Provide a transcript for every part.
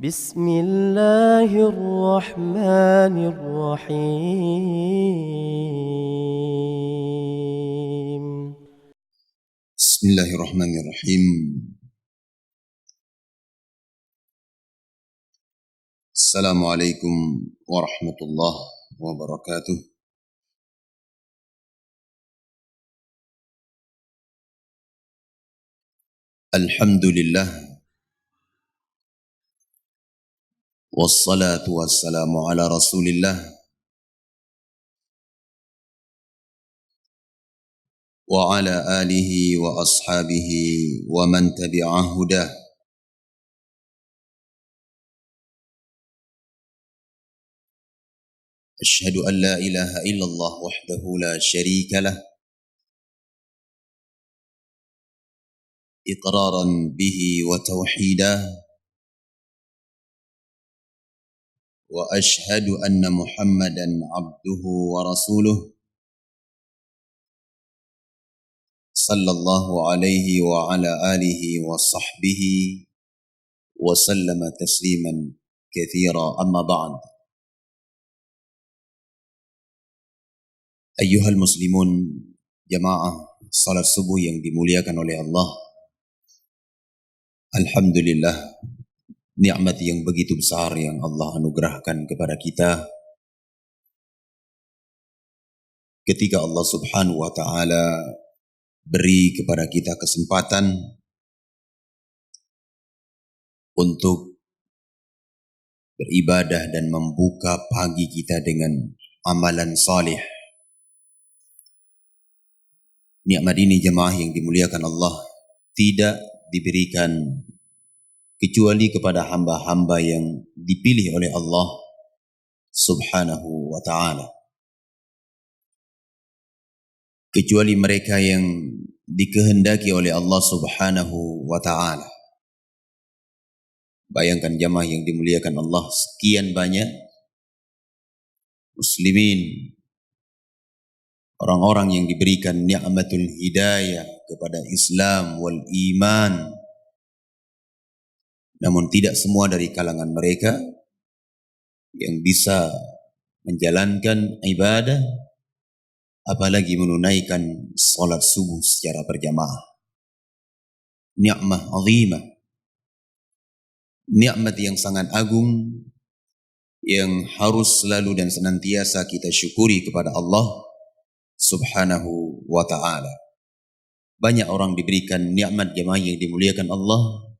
بسم الله الرحمن الرحيم. بسم الله الرحمن الرحيم. السلام عليكم ورحمة الله وبركاته. الحمد لله والصلاة والسلام على رسول الله وعلى آله وأصحابه ومن تبع هداه. أشهد أن لا إله إلا الله وحده لا شريك له إقرارا به وتوحيدا، وأشهد أن محمدا عبده ورسوله صلى الله عليه وعلى آله وصحبه وسلم تسليما كثيرا. أما بعد، Ayyuhal muslimun, jamaah salat subuh yang dimuliakan oleh Allah. Alhamdulillah, nikmat yang begitu besar yang Allah anugerahkan kepada kita ketika Allah subhanahu wa ta'ala beri kepada kita kesempatan untuk beribadah dan membuka pagi kita dengan amalan salih. Nikmat ini, jemaah yang dimuliakan Allah, tidak diberikan kecuali kepada hamba-hamba yang dipilih oleh Allah subhanahu wa ta'ala, kecuali mereka yang dikehendaki oleh Allah subhanahu wa ta'ala. Bayangkan jemaah yang dimuliakan Allah, sekian banyak muslimin, orang-orang yang diberikan ni'matul hidayah kepada Islam wal iman, namun tidak semua dari kalangan mereka yang bisa menjalankan ibadah, apalagi menunaikan salat subuh secara berjamaah. Ni'mah azimah, nikmat yang sangat agung yang harus selalu dan senantiasa kita syukuri kepada Allah subhanahu wa ta'ala. Banyak orang diberikan nikmat, jemaah yang dimuliakan Allah,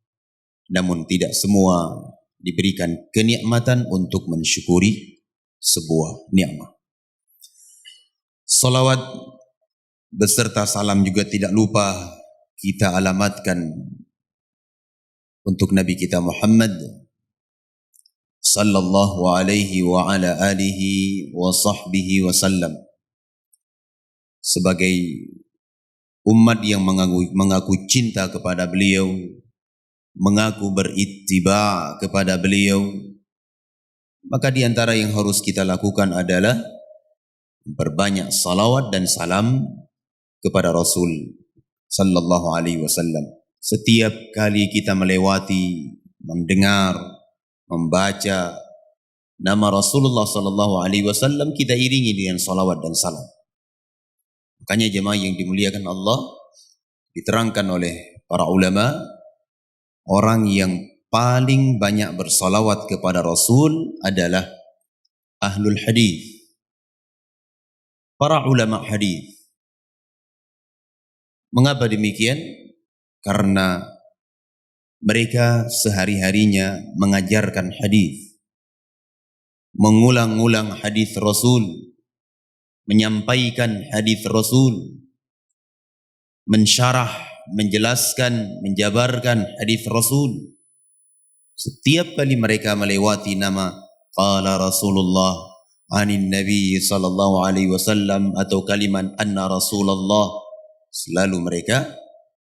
namun tidak semua diberikan kenikmatan untuk mensyukuri sebuah nikmat. Salawat beserta salam juga tidak lupa kita alamatkan untuk Nabi kita Muhammad sallallahu alaihi wa ala alihi wa sahbihi wasallam, sebagai umat yang mengaku cinta kepada beliau, mengaku berittiba kepada beliau. Maka di antara yang harus kita lakukan adalah berbanyak salawat dan salam kepada Rasul sallallahu alaihi wasallam. Setiap kali kita melewati, mendengar, membaca nama Rasulullah sallallahu alaihi wasallam, kita iringi dengan salawat dan salam. Makanya jemaah yang dimuliakan Allah, diterangkan oleh para ulama, orang yang paling banyak bersalawat kepada Rasul adalah ahlul hadis, para ulama hadis. Mengapa demikian? Karena mereka sehari-harinya mengajarkan hadis, mengulang-ulang hadis Rasul, menyampaikan hadis Rasul, mensyarah, menjelaskan, menjabarkan hadis Rasul. Setiap kali mereka melewati nama qala Rasulullah anin Nabi sallallahu alaihi wasallam atau kalimat anna Rasulullah, selalu mereka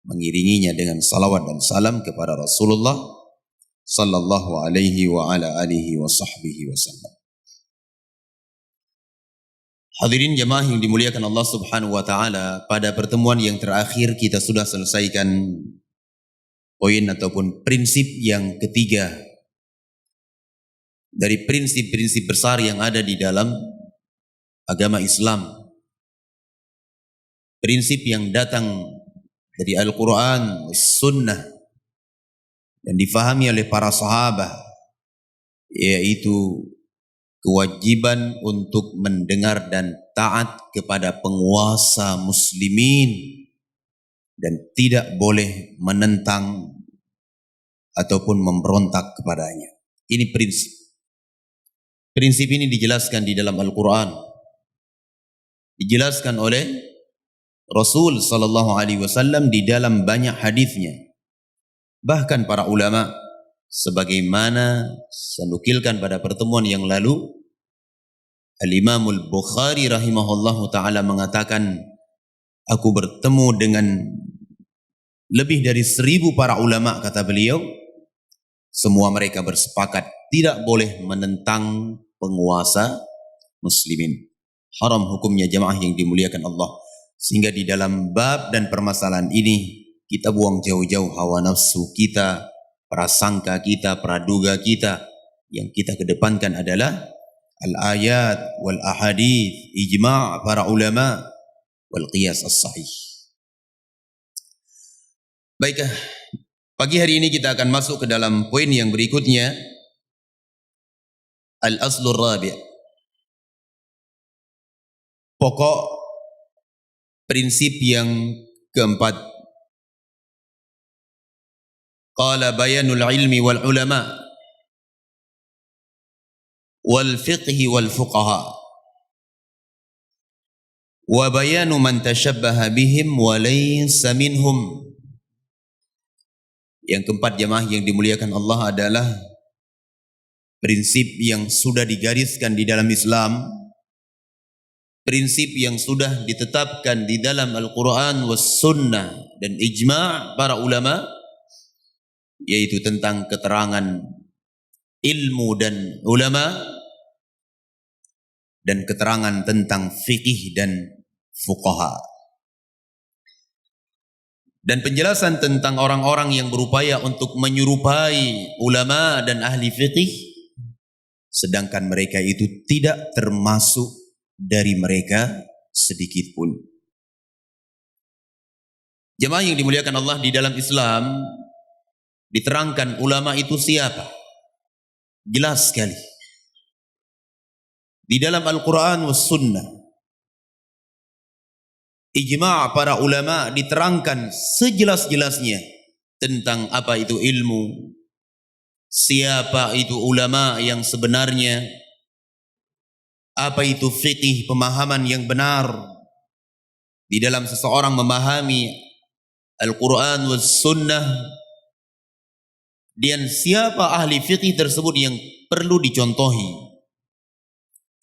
mengiringinya dengan salawat dan salam kepada Rasulullah sallallahu alaihi wa ala alihi wa sahbihi wasallam. Hadirin jemaah yang dimuliakan Allah subhanahu wa ta'ala, pada pertemuan yang terakhir kita sudah selesaikan poin ataupun prinsip yang ketiga dari prinsip-prinsip besar yang ada di dalam agama Islam. Prinsip yang datang dari Al-Quran, Sunnah, dan difahami oleh para sahabat, yaitu kewajiban untuk mendengar dan taat kepada penguasa muslimin dan tidak boleh menentang ataupun memberontak kepadanya. Ini prinsip. Prinsip ini dijelaskan di dalam Al-Quran, dijelaskan oleh Rasul sallallahu alaihi wasallam di dalam banyak hadisnya. Bahkan para ulama, sebagaimana saya nukilkan pada pertemuan yang lalu, Al-Imamul Bukhari rahimahullahu ta'ala mengatakan, aku bertemu dengan lebih dari 1000 para ulama, kata beliau, semua mereka bersepakat tidak boleh menentang penguasa muslimin. Haram hukumnya jamaah yang dimuliakan Allah. Sehingga di dalam bab dan permasalahan ini kita buang jauh-jauh hawa nafsu kita, prasangka kita, praduga kita. Yang kita kedepankan adalah al-ayat wal ahadith, ijma' para ulama wal qiyas as-sahih. Baiklah, pagi hari ini kita akan masuk ke dalam poin yang berikutnya, al-aslur rabi'. Pokok prinsip yang keempat. Qala bayanul ilmi wal ulama wal fiqhi wal fuqaha wa bayanu man tashabbaha bihim wa laysa minhum. Yang keempat jamaah yang dimuliakan Allah adalah prinsip yang sudah digariskan di dalam Islam, prinsip yang sudah ditetapkan di dalam Al-Quran was Sunnah dan ijma' para ulama, yaitu tentang keterangan ilmu dan ulama dan keterangan tentang fikih dan fuqaha. Dan penjelasan tentang orang-orang yang berupaya untuk menyerupai ulama dan ahli fikih, sedangkan mereka itu tidak termasuk dari mereka sedikit pun. Jemaah yang dimuliakan Allah, di dalam Islam diterangkan ulama itu siapa? Jelas sekali. Di dalam Al-Quran was Sunnah, ijma' para ulama diterangkan sejelas-jelasnya tentang apa itu ilmu, siapa itu ulama yang sebenarnya, apa itu fikih, pemahaman yang benar di dalam seseorang memahami Al-Quran was Sunnah, dan siapa ahli fikih tersebut yang perlu dicontohi.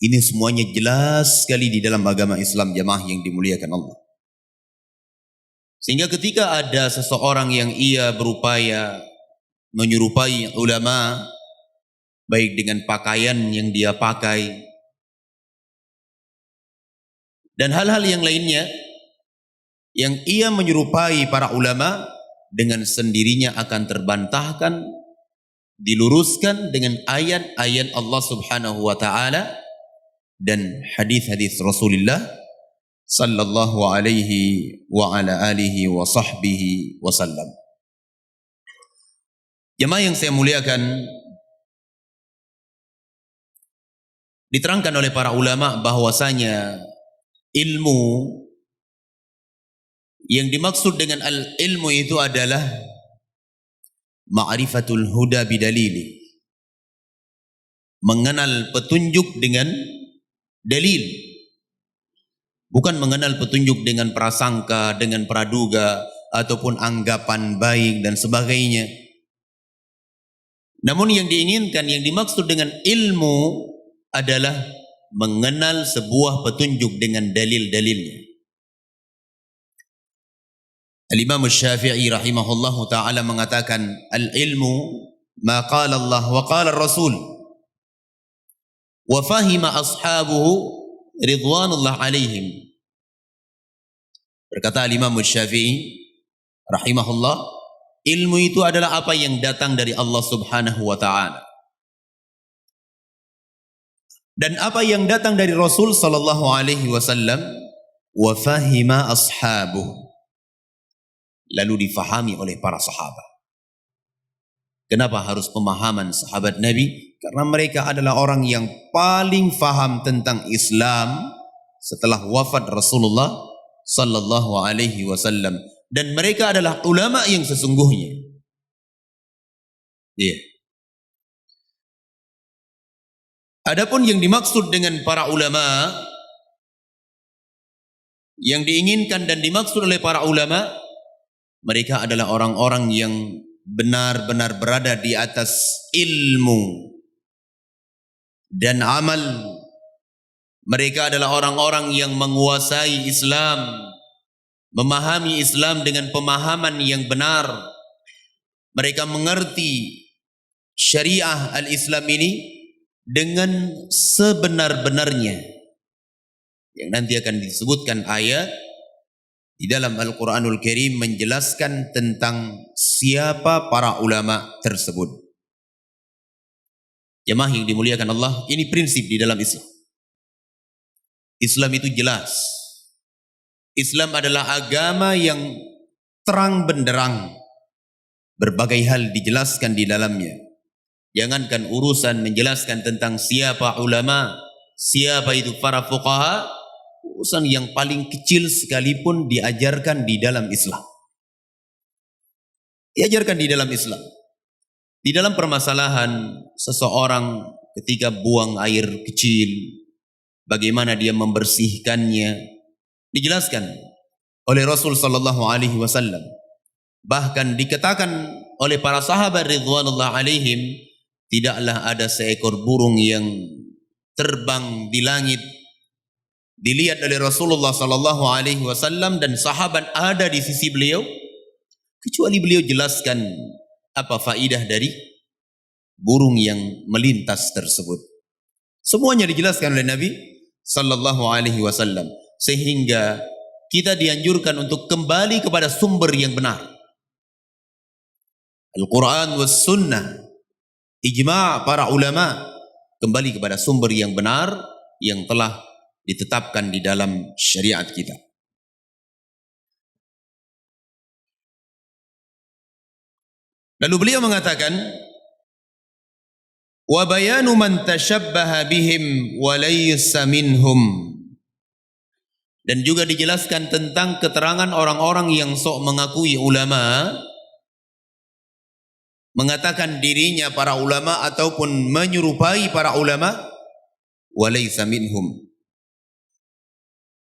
Ini semuanya jelas sekali di dalam agama Islam, jamaah yang dimuliakan Allah. Sehingga ketika ada seseorang yang ia berupaya menyerupai ulama, baik dengan pakaian yang dia pakai dan hal-hal yang lainnya, yang ia menyerupai para ulama, dengan sendirinya akan terbantahkan, diluruskan dengan ayat-ayat Allah Subhanahu wa taala dan hadis-hadis Rasulullah sallallahu alaihi wa ala alihi wa sahbihi wasallam. Jemaah yang saya muliakan, diterangkan oleh para ulama bahwasanya ilmu, yang dimaksud dengan al-ilmu itu adalah ma'rifatul huda bidalili, mengenal petunjuk dengan dalil, bukan mengenal petunjuk dengan prasangka, dengan praduga ataupun anggapan baik dan sebagainya. Namun yang diinginkan, yang dimaksud dengan ilmu adalah mengenal sebuah petunjuk dengan dalil-dalilnya. Al-Imam Syafi'i rahimahullahu ta'ala mengatakan, al-ilmu ma qala Allah wa qala Rasul wa fahima ashabuhu ridwanullah alaihim. Berkata Al-Imam Syafi'i rahimahullah, ilmu itu adalah apa yang datang dari Allah Subhanahu wa ta'ala, Dan apa yang datang dari Rasul sallallahu alaihi wasallam, wa fahima ashabuh, lalu difahami oleh para sahabat. Kenapa harus pemahaman sahabat Nabi? Karena mereka adalah orang yang paling faham tentang Islam setelah wafat Rasulullah sallallahu alaihi wasallam, dan mereka adalah ulama yang sesungguhnya. Iya. Adapun yang dimaksud dengan para ulama, yang diinginkan dan dimaksud oleh para ulama, mereka adalah orang-orang yang benar-benar berada di atas ilmu dan amal. Mereka adalah orang-orang yang menguasai Islam, memahami Islam dengan pemahaman yang benar. Mereka mengerti syariah al-Islam ini dengan sebenar-benarnya, yang nanti akan disebutkan ayat di dalam Al-Quranul Karim menjelaskan tentang siapa para ulama tersebut. Jemaah yang dimuliakan Allah, ini prinsip di dalam Islam. Islam itu jelas. Islam adalah agama yang terang benderang. Berbagai hal dijelaskan di dalamnya. Jangankan urusan menjelaskan tentang siapa ulama, siapa itu para fuqaha, urusan yang paling kecil sekalipun diajarkan di dalam Islam. Diajarkan di dalam Islam. Di dalam permasalahan seseorang ketika buang air kecil, bagaimana dia membersihkannya, dijelaskan oleh Rasul sallallahu alaihi wasallam. Bahkan dikatakan oleh para sahabat ridwanullah alaihim, tidaklah ada seekor burung yang terbang di langit dilihat oleh Rasulullah sallallahu alaihi wasallam dan sahabat ada di sisi beliau, kecuali beliau jelaskan apa faidah dari burung yang melintas tersebut. Semuanya dijelaskan oleh Nabi sallallahu alaihi wasallam, sehingga kita dianjurkan untuk kembali kepada sumber yang benar. Al-Quran was sunnah, ijma' para ulama, kembali kepada sumber yang benar yang telah ditetapkan di dalam syariat kita. Lalu beliau mengatakan, wa bayanu man tashabbaha bihim wa laysa minhum, dan juga dijelaskan tentang keterangan orang-orang yang sok mengakui ulama, mengatakan dirinya para ulama ataupun menyerupai para ulama, walaysa minhum,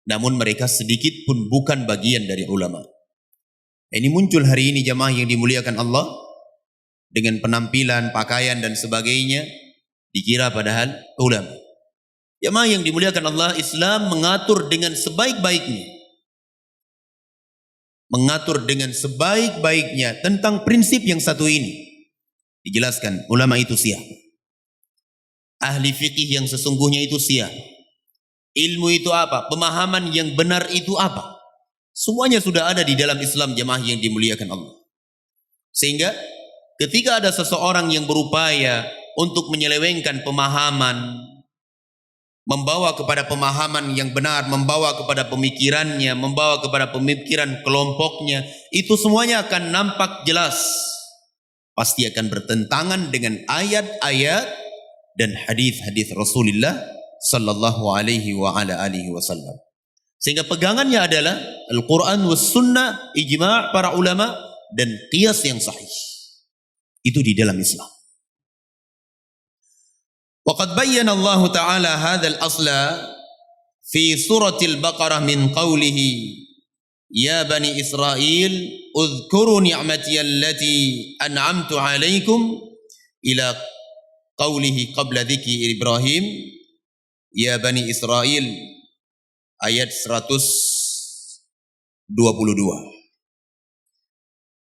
namun mereka sedikit pun bukan bagian dari ulama. Ini muncul hari ini jamaah yang dimuliakan Allah, dengan penampilan, pakaian dan sebagainya, dikira padahal ulama. Jamaah yang dimuliakan Allah, Islam mengatur dengan sebaik-baiknya, mengatur dengan sebaik-baiknya tentang prinsip yang satu ini. Dijelaskan ulama itu siapa, ahli fikih yang sesungguhnya itu siapa, ilmu itu apa, pemahaman yang benar itu apa. Semuanya sudah ada di dalam Islam jemaah yang dimuliakan Allah. Sehingga ketika ada seseorang yang berupaya untuk menyelewengkan pemahaman, membawa kepada pemahaman yang benar, membawa kepada pemikirannya, membawa kepada pemikiran kelompoknya, itu semuanya akan nampak jelas, pasti akan bertentangan dengan ayat-ayat dan hadis-hadis Rasulullah sallallahu alaihi wa ala alihi wasallam. Sehingga pegangannya adalah Al-Quran was sunnah, ijma' para ulama, dan qiyas yang sahih. Itu di dalam Islam. Waqad bayyana Allah Ta'ala hadzal asla fi suratil Baqarah min qawlihi ya bani Israel udhkuru ni'mati allati an'amtu alaikum ila qawlihi qabla dzikri Ibrahim ya bani Israel, ayat 122.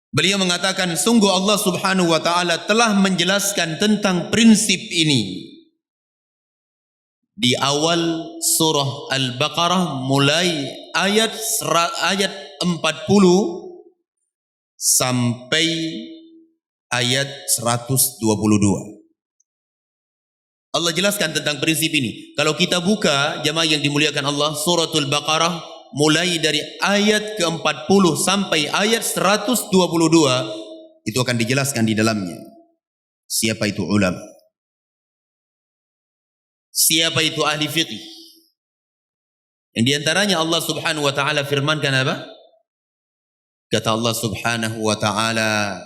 Beliau mengatakan, sungguh Allah Subhanahu wa taala telah menjelaskan tentang prinsip ini di awal surah Al-Baqarah, mulai ayat 40 sampai ayat 122. Allah jelaskan tentang prinsip ini. Kalau kita buka jemaah yang dimuliakan Allah, suratul Baqarah mulai dari ayat ke-40 sampai ayat 122 itu akan dijelaskan di dalamnya. Siapa itu ulama? Siapa itu ahli fiqih? Yang diantaranya Allah subhanahu wa ta'ala firmankan apa? Kata Allah subhanahu wa ta'ala,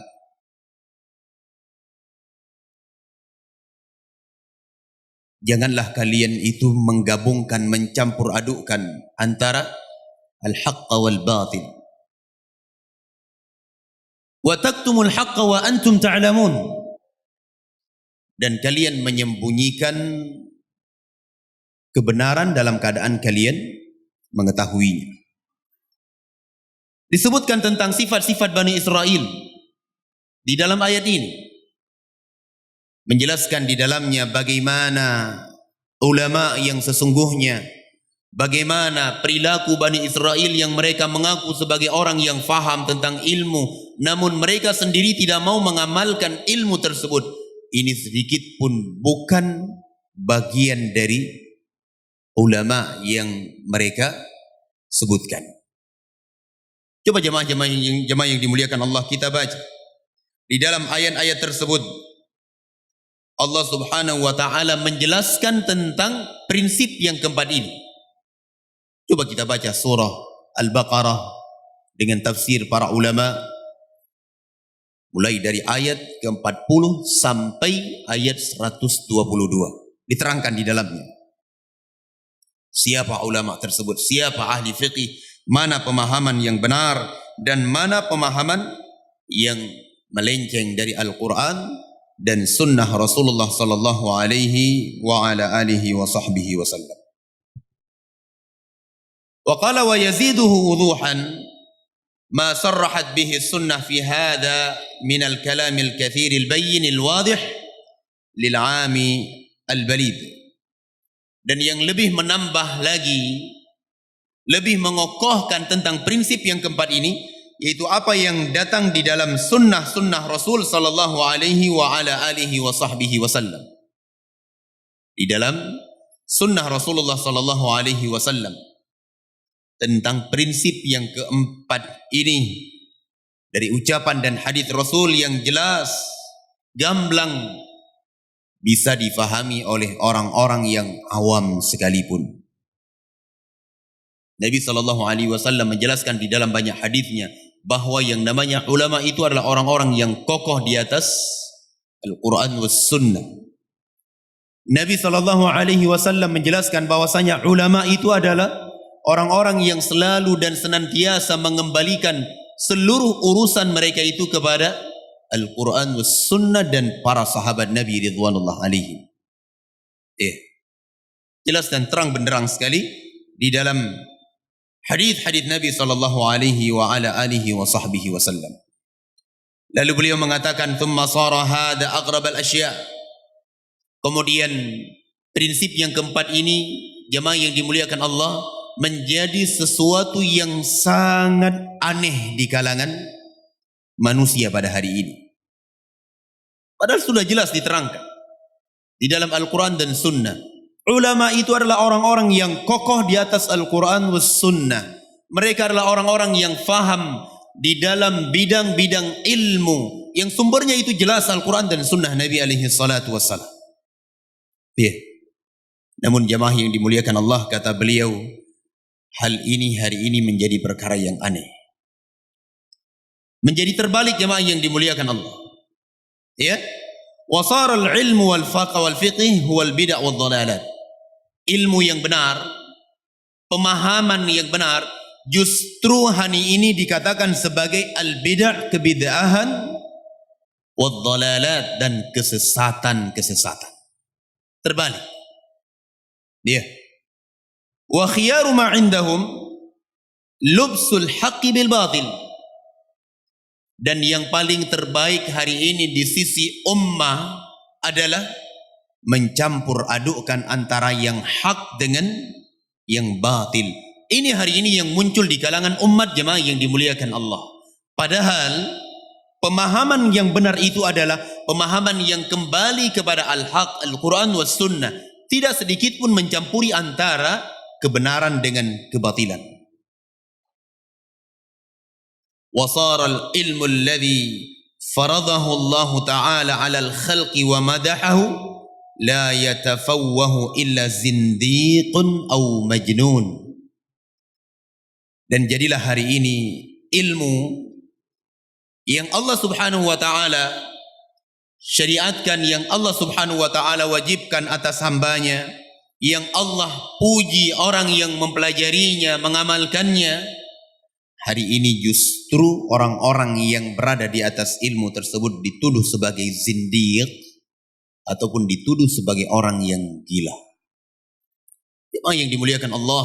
janganlah kalian itu menggabungkan, mencampur adukkan antara al-haqqa wal batil. Wa taktumul haqqa wa antum ta'lamun. Dan kalian menyembunyikan kebenaran dalam keadaan kalian mengetahuinya. Disebutkan tentang sifat-sifat Bani Israel di dalam ayat ini. Menjelaskan di dalamnya bagaimana ulama yang sesungguhnya, bagaimana perilaku Bani Israel yang mereka mengaku sebagai orang yang faham tentang ilmu, namun mereka sendiri tidak mau mengamalkan ilmu tersebut. Ini sedikit pun bukan bagian dari ulama yang mereka sebutkan. Coba jemaah-jemaah yang dimuliakan Allah, kita baca di dalam ayat-ayat tersebut. Allah subhanahu wa ta'ala menjelaskan tentang prinsip yang keempat ini. Coba kita baca surah Al-Baqarah dengan tafsir para ulama mulai dari ayat ke-40 sampai ayat 122. Diterangkan di dalamnya siapa ulama tersebut, siapa ahli fiqih, mana pemahaman yang benar dan mana pemahaman yang melenceng dari Al-Quran dan sunnah Rasulullah sallallahu alaihi wa ala alihi wa sahbihi wasallam. Wa qala wa yaziduhu wuduhan ma sarrahat bihi sunnah fi hadha min al-kalam al-kathir al-bayyin al-wadih lil-'ami al-balid. Dan yang lebih menambah lagi, lebih mengokohkan tentang prinsip yang keempat ini, yaitu apa yang datang di dalam sunnah-sunnah Rasul sallallahu alaihi wa ala alihi wa sahbihi wasallam. Di dalam sunnah Rasulullah sallallahu alaihi wasallam tentang prinsip yang keempat ini, dari ucapan dan hadis Rasul yang jelas, gamblang, bisa difahami oleh orang-orang yang awam sekalipun. Nabi sallallahu alaihi wasallam menjelaskan di dalam banyak hadisnya bahwa yang namanya ulama itu adalah orang-orang yang kokoh di atas Al-Quran was Sunnah. Nabi sallallahu alaihi wasallam menjelaskan bahwasanya ulama itu adalah orang-orang yang selalu dan senantiasa mengembalikan seluruh urusan mereka itu kepada Al-Quran was Sunnah dan para sahabat Nabi ridwanullah alaihim. Jelas dan terang benderang sekali di dalam hadis-hadis Nabi sallallahu alaihi wa ala alihi wa sahbihi wasallam. Lalu beliau mengatakan, "Tsumma sara hadha aqrab al-asya'." Kemudian prinsip yang keempat ini, jemaah yang dimuliakan Allah, menjadi sesuatu yang sangat aneh di kalangan manusia pada hari ini. Padahal sudah jelas diterangkan di dalam Al-Quran dan Sunnah. Ulama itu adalah orang-orang yang kokoh di atas Al-Quran dan Sunnah. Mereka adalah orang-orang yang faham di dalam bidang-bidang ilmu yang sumbernya itu jelas Al-Quran dan Sunnah Nabi alaihi salatu wassalam. Namun jemaah yang dimuliakan Allah, kata beliau, hal ini hari ini menjadi perkara yang aneh. Menjadi terbalik jemaah yang dimuliakan Allah. Wasara al-ilmu wal-faqa wal-fiqih huwal bid'ah wal-dhalalat. Ilmu yang benar, pemahaman yang benar, justru hari ini dikatakan sebagai al-bid'ah, kebid'ahan, wal-dhalalat, dan kesesatan-kesesatan. Terbalik. Wa khiyaru ma indahum lubsul haqqi bil batil. Dan yang paling terbaik hari ini di sisi ummah adalah mencampur adukkan antara yang hak dengan yang batil. Ini hari ini yang muncul di kalangan umat jemaah yang dimuliakan Allah. Padahal Pemahaman yang benar itu adalah pemahaman yang kembali kepada al-haq, Al-Quran was sunnah. Tidak sedikit pun mencampuri antara kebenaran dengan kebatilan. Wasara al-ilmu alladhi faradahu Allah Ta'ala ala al-khalqi wa madahahu la yatafawwahu illa zindiqun aw majnun. Dan jadilah hari ini ilmu yang Allah Subhanahu wa Ta'ala syariatkan, yang Allah Subhanahu wa Ta'ala wajibkan atas hambanya, yang Allah puji orang yang mempelajarinya, mengamalkannya, hari ini justru orang-orang yang berada di atas ilmu tersebut dituduh sebagai zindiq ataupun dituduh sebagai orang yang gila. Jemaah yang dimuliakan Allah,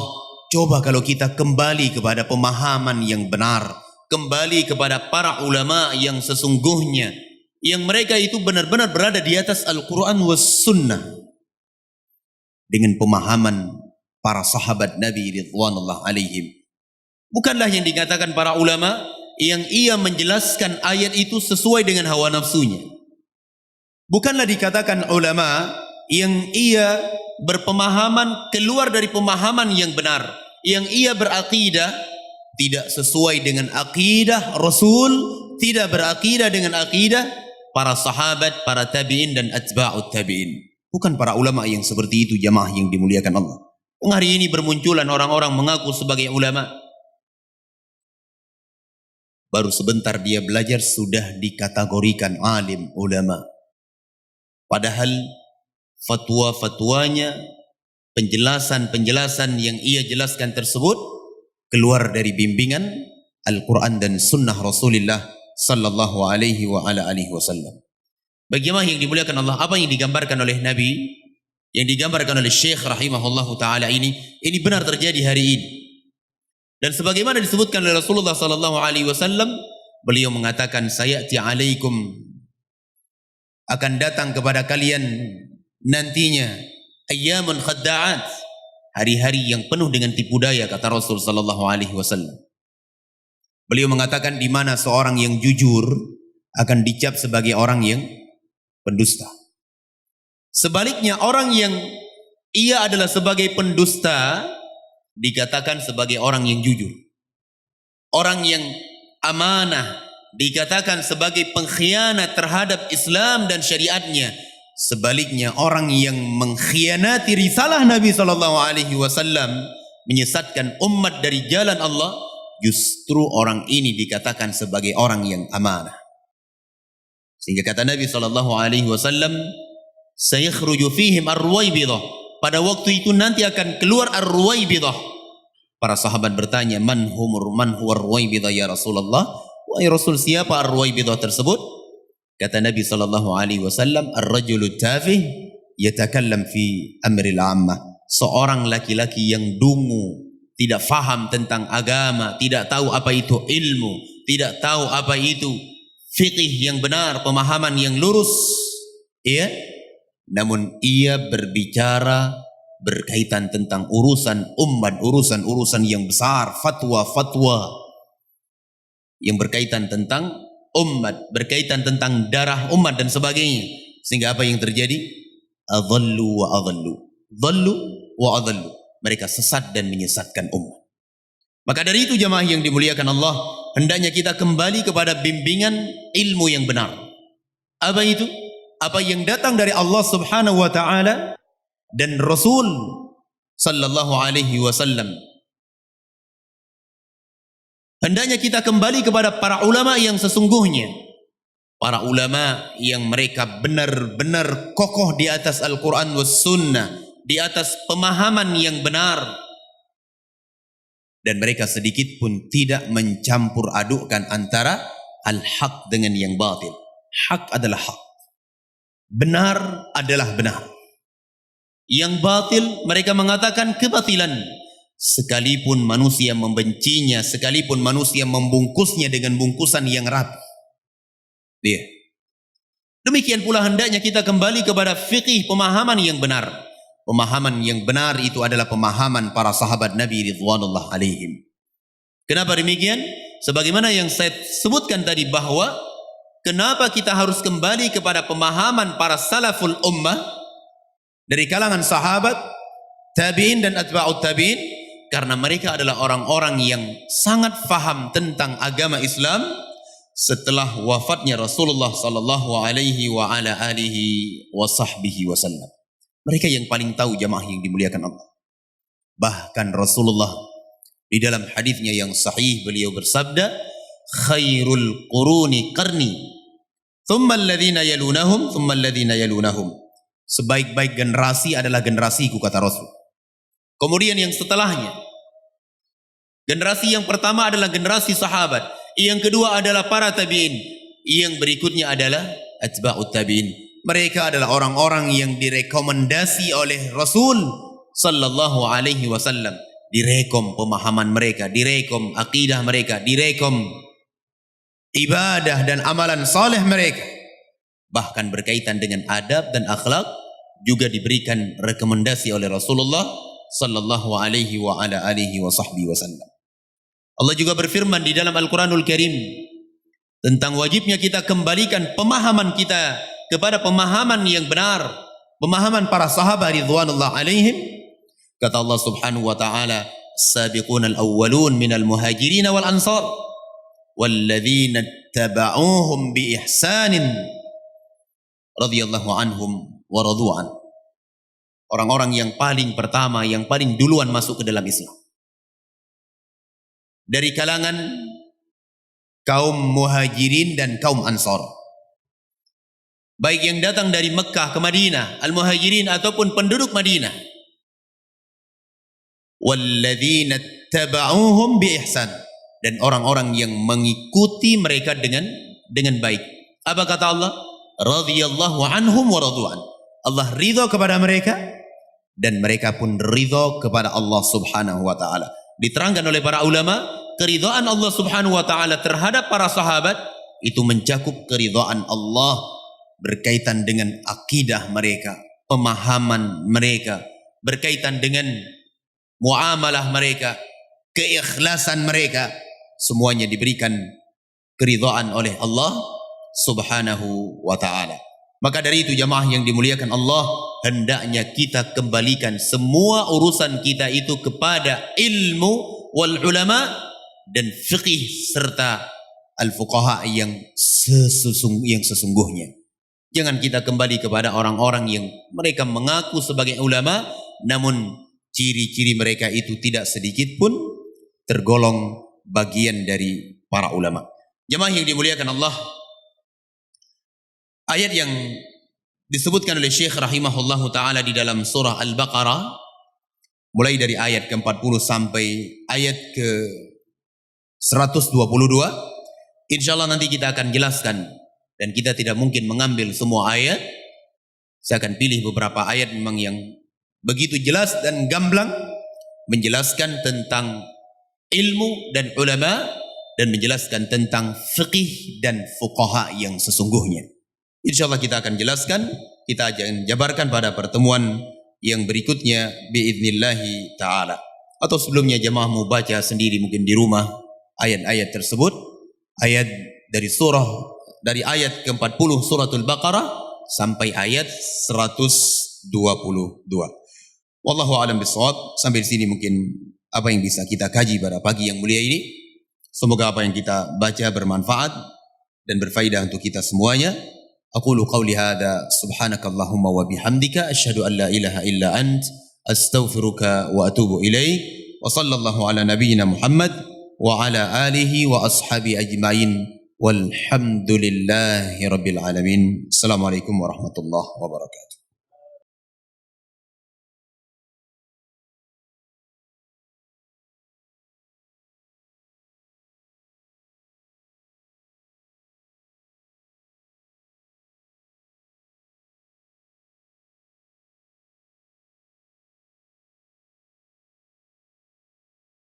coba kalau kita kembali kepada pemahaman yang benar, kembali kepada para ulama yang sesungguhnya, yang mereka itu benar-benar berada di atas Al-Quran was sunnah, dengan pemahaman para sahabat Nabi ridwanullah alaihim. Bukanlah yang dikatakan para ulama yang ia menjelaskan ayat itu sesuai dengan hawa nafsunya. Bukanlah dikatakan ulama yang ia berpemahaman keluar dari pemahaman yang benar, yang ia berakidah tidak sesuai dengan akidah Rasul, tidak berakidah dengan akidah para sahabat, para tabi'in dan atba'ut tabi'in. Bukan para ulama yang seperti itu, jamaah yang dimuliakan Allah. Yang hari ini bermunculan orang-orang mengaku sebagai ulama. Baru sebentar dia belajar sudah dikategorikan alim ulama. Padahal fatwa-fatwanya, penjelasan-penjelasan yang ia jelaskan tersebut keluar dari bimbingan Al-Quran dan Sunnah Rasulullah sallallahu alaihi wa ala alihi wasallam. Bagaimana yang dimuliakan Allah, apa yang digambarkan oleh Nabi, yang digambarkan oleh Syekh rahimahullahu ta'ala ini benar terjadi hari ini. Dan sebagaimana disebutkan oleh Rasulullah sallallahu alaihi wasallam, beliau mengatakan, sayati alaikum, akan datang kepada kalian nantinya ayyamun khadda'at, hari-hari yang penuh dengan tipu daya, kata Rasul sallallahu alaihi wasallam. Beliau mengatakan di mana seorang yang jujur akan dicap sebagai orang yang pendusta. Sebaliknya orang yang ia adalah sebagai pendusta dikatakan sebagai orang yang jujur. Orang yang amanah dikatakan sebagai pengkhianat terhadap Islam dan syariatnya. Sebaliknya orang yang mengkhianati risalah Nabi SAW, menyesatkan umat dari jalan Allah, justru orang ini dikatakan sebagai orang yang amanah. Sehingga kata Nabi SAW, sayakhruju fihim ar-ruwaybidah, pada waktu itu nanti akan keluar ar-ruwaybidah. Para sahabat bertanya, man huwa ar-ruwaybidah ya Rasulullah? Wahai Rasul, siapa ar-ruwaybidah tersebut? Kata Nabi SAW, ar-rajulu tafih yatakallam fi amril ammah. Seorang laki-laki yang dungu, tidak faham tentang agama, tidak tahu apa itu ilmu, tidak tahu apa itu fiqih yang benar, pemahaman yang lurus. Ya, namun ia berbicara berkaitan tentang urusan umat, urusan yang besar, fatwa-fatwa yang berkaitan tentang umat, berkaitan tentang darah umat dan sebagainya. Sehingga apa yang terjadi? Adhallu wa adhallu, dhallu wa adhallu. Mereka sesat dan menyesatkan umat. Maka dari itu jamaah yang dimuliakan Allah, hendaknya kita kembali kepada bimbingan ilmu yang benar. Apa itu? Apa yang datang dari Allah Subhanahu wa ta'ala dan Rasul sallallahu alaihi wasallam. Hendaknya kita kembali kepada para ulama yang sesungguhnya. Para ulama yang mereka benar-benar kokoh di atas Al-Quran was sunnah, di atas pemahaman yang benar. Dan mereka sedikit pun tidak mencampur adukkan antara al-haq dengan yang batil. Hak adalah hak, benar adalah benar. Yang batil mereka mengatakan kebatilan. Sekalipun manusia membencinya, sekalipun manusia membungkusnya dengan bungkusan yang rapi. Ya. Demikian pula hendaknya kita kembali kepada fikih, pemahaman yang benar. Pemahaman yang benar itu adalah pemahaman para sahabat Nabi ridwanullah alaihim. Kenapa demikian? Sebagaimana yang saya sebutkan tadi bahwa Kenapa kita harus kembali kepada pemahaman para salaful ummah dari kalangan sahabat, tabi'in dan atba'ut tabi'in? Karena mereka adalah orang-orang yang sangat faham tentang agama Islam setelah wafatnya Rasulullah sallallahu alaihi wa ala alihi wa sahbihi wasallam. Mereka yang paling tahu jamaah yang dimuliakan Allah. Bahkan Rasulullah di dalam hadisnya yang sahih beliau bersabda, khairul quruni qarni, thumma alladhina yalunahum, thumma alladhina yalunahum. Sebaik-baik generasi adalah generasiku, kata Rasul. Kemudian yang setelahnya, generasi yang pertama adalah generasi sahabat, yang kedua adalah para tabi'in, yang berikutnya adalah atba'ut tabi'in. Mereka adalah orang-orang yang direkomendasi oleh Rasul sallallahu alaihi wasallam. Direkom pemahaman mereka, direkom akidah mereka, direkom ibadah dan amalan saleh mereka. Bahkan berkaitan dengan adab dan akhlak juga diberikan rekomendasi oleh Rasulullah sallallahu alaihi wa ala alihi wa sahbihi wasallam. Allah juga berfirman di dalam Al-Quranul Karim tentang wajibnya kita kembalikan pemahaman kita kepada pemahaman yang benar, pemahaman para sahabat ridwanullah alaihim. Kata Allah subhanahu wa ta'ala, as-sabiquna al-awwalun minal muhajirin wal ansar walladzina taba'uhum bi ihsanin radhiyallahu anhum wa radu'an. Orang-orang yang paling pertama, yang paling duluan masuk ke dalam Islam dari kalangan kaum muhajirin dan kaum ansar, baik yang datang dari Mekah ke Madinah, al-muhajirin ataupun penduduk Madinah. Walladzina taba'uhum bi ihsan, dan orang-orang yang mengikuti mereka dengan baik. Apa kata Allah? Radhiyallahu anhum wa radu'an. Allah ridha kepada mereka dan mereka pun ridha kepada Allah subhanahu wa ta'ala. Diterangkan oleh para ulama, keridhaan Allah subhanahu wa ta'ala terhadap para sahabat itu mencakup keridhaan Allah berkaitan dengan akidah mereka, pemahaman mereka, berkaitan dengan muamalah mereka, keikhlasan mereka, semuanya diberikan keridhaan oleh Allah subhanahu wa ta'ala. Maka dari itu jamaah yang dimuliakan Allah, hendaknya kita kembalikan semua urusan kita itu kepada ilmu wal ulama dan fiqih serta al-fuqaha yang sesungguhnya. Jangan kita kembali kepada orang-orang yang mereka mengaku sebagai ulama, namun ciri-ciri mereka itu tidak sedikit pun tergolong bagian dari para ulama. Jemaah yang dimuliakan Allah, ayat yang disebutkan oleh Syekh rahimahullahu ta'ala di dalam surah Al-Baqarah, mulai dari ayat ke-40 sampai ayat ke-122, insyaallah nanti kita akan jelaskan, dan kita tidak mungkin mengambil semua ayat. Saya akan pilih beberapa ayat memang yang begitu jelas dan gamblang menjelaskan tentang ilmu dan ulama dan menjelaskan tentang fiqih dan fuqaha yang sesungguhnya. InsyaAllah kita akan jelaskan, kita akan jabarkan pada pertemuan yang berikutnya biidnillahi ta'ala. Atau sebelumnya jemaah mau baca sendiri mungkin di rumah ayat-ayat tersebut, ayat dari ayat ke-40 suratul Baqarah sampai ayat 122. Wallahu a'lam bishawab. Sampai di sini mungkin apa yang bisa kita kaji pada pagi yang mulia ini. Semoga apa yang kita baca bermanfaat dan berfaedah untuk kita semuanya. Aqulu qawli hadha subhanakallahumma wa bihamdika asyhadu an la ilaha illa ant astaghfiruka wa atubu ilaik. Wa sallallahu ala nabiyyina Muhammad wa ala alihi wa ashabi ajmain. Walhamdulillahi rabbil alamin. Assalamualaikum warahmatullahi wabarakatuh.